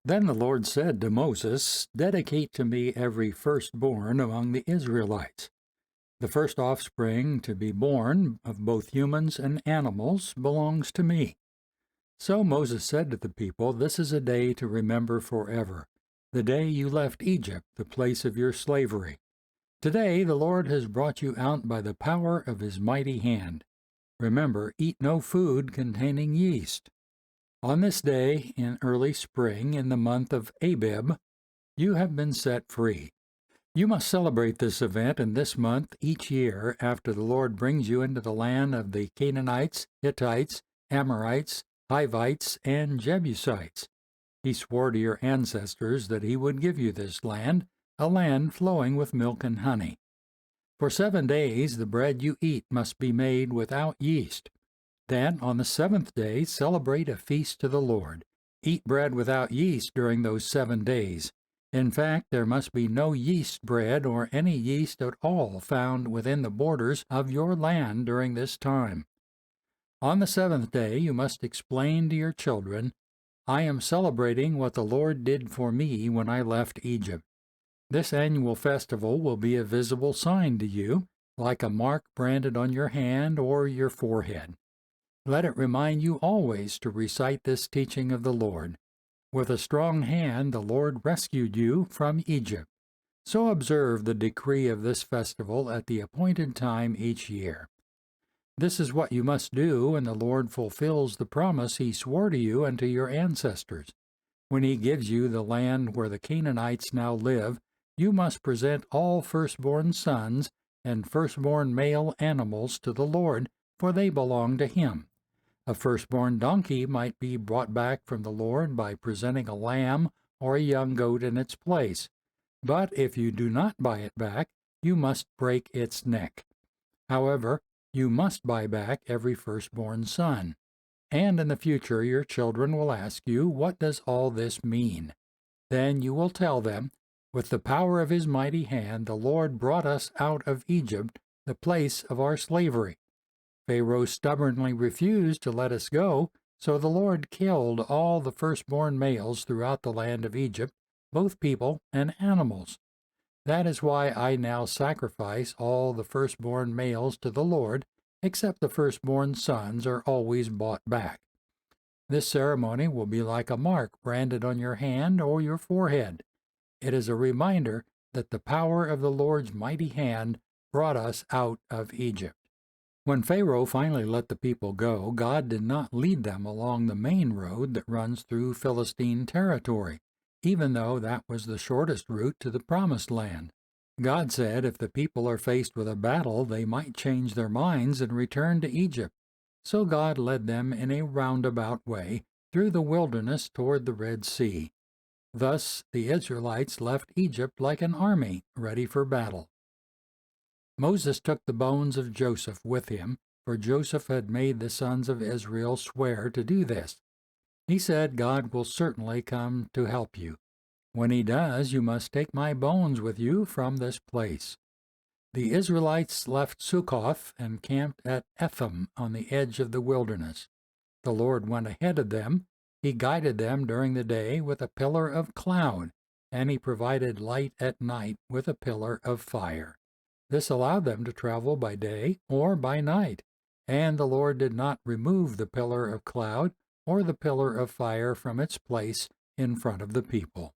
Then the Lord said to Moses, "Dedicate to me every firstborn among the Israelites. The first offspring to be born of both humans and animals belongs to me." So Moses said to the people, "This is a day to remember forever, the day you left Egypt, the place of your slavery. Today the Lord has brought you out by the power of his mighty hand. Remember, eat no food containing yeast. On this day in early spring, in the month of Abib, you have been set free. You must celebrate this event in this month each year after the Lord brings you into the land of the Canaanites, Hittites, Amorites, Hivites, and Jebusites. He swore to your ancestors that he would give you this land, a land flowing with milk and honey. For 7 days the bread you eat must be made without yeast. Then, on the seventh day, celebrate a feast to the Lord. Eat bread without yeast during those 7 days. In fact, there must be no yeast bread or any yeast at all found within the borders of your land during this time. On the seventh day, you must explain to your children, "I am celebrating what the Lord did for me when I left Egypt." This annual festival will be a visible sign to you, like a mark branded on your hand or your forehead. Let it remind you always to recite this teaching of the Lord. With a strong hand the Lord rescued you from Egypt. So observe the decree of this festival at the appointed time each year. This is what you must do when the Lord fulfills the promise he swore to you and to your ancestors. When he gives you the land where the Canaanites now live, you must present all firstborn sons and firstborn male animals to the Lord, for they belong to him. A firstborn donkey might be brought back from the Lord by presenting a lamb or a young goat in its place. But if you do not buy it back, you must break its neck. However, you must buy back every firstborn son. And in the future your children will ask you, "What does all this mean?" Then you will tell them, "With the power of his mighty hand the Lord brought us out of Egypt, the place of our slavery. Pharaoh stubbornly refused to let us go, so the Lord killed all the firstborn males throughout the land of Egypt, both people and animals. That is why I now sacrifice all the firstborn males to the Lord, except the firstborn sons are always bought back. This ceremony will be like a mark branded on your hand or your forehead. It is a reminder that the power of the Lord's mighty hand brought us out of Egypt." When Pharaoh finally let the people go, God did not lead them along the main road that runs through Philistine territory, even though that was the shortest route to the Promised Land. God said if the people are faced with a battle, they might change their minds and return to Egypt. So God led them in a roundabout way through the wilderness toward the Red Sea. Thus the Israelites left Egypt like an army ready for battle. Moses took the bones of Joseph with him, for Joseph had made the sons of Israel swear to do this. He said, "God will certainly come to help you. When he does, you must take my bones with you from this place." The Israelites left Succoth and camped at Etham on the edge of the wilderness. The Lord went ahead of them. He guided them during the day with a pillar of cloud, and he provided light at night with a pillar of fire. This allowed them to travel by day or by night, and the Lord did not remove the pillar of cloud or the pillar of fire from its place in front of the people.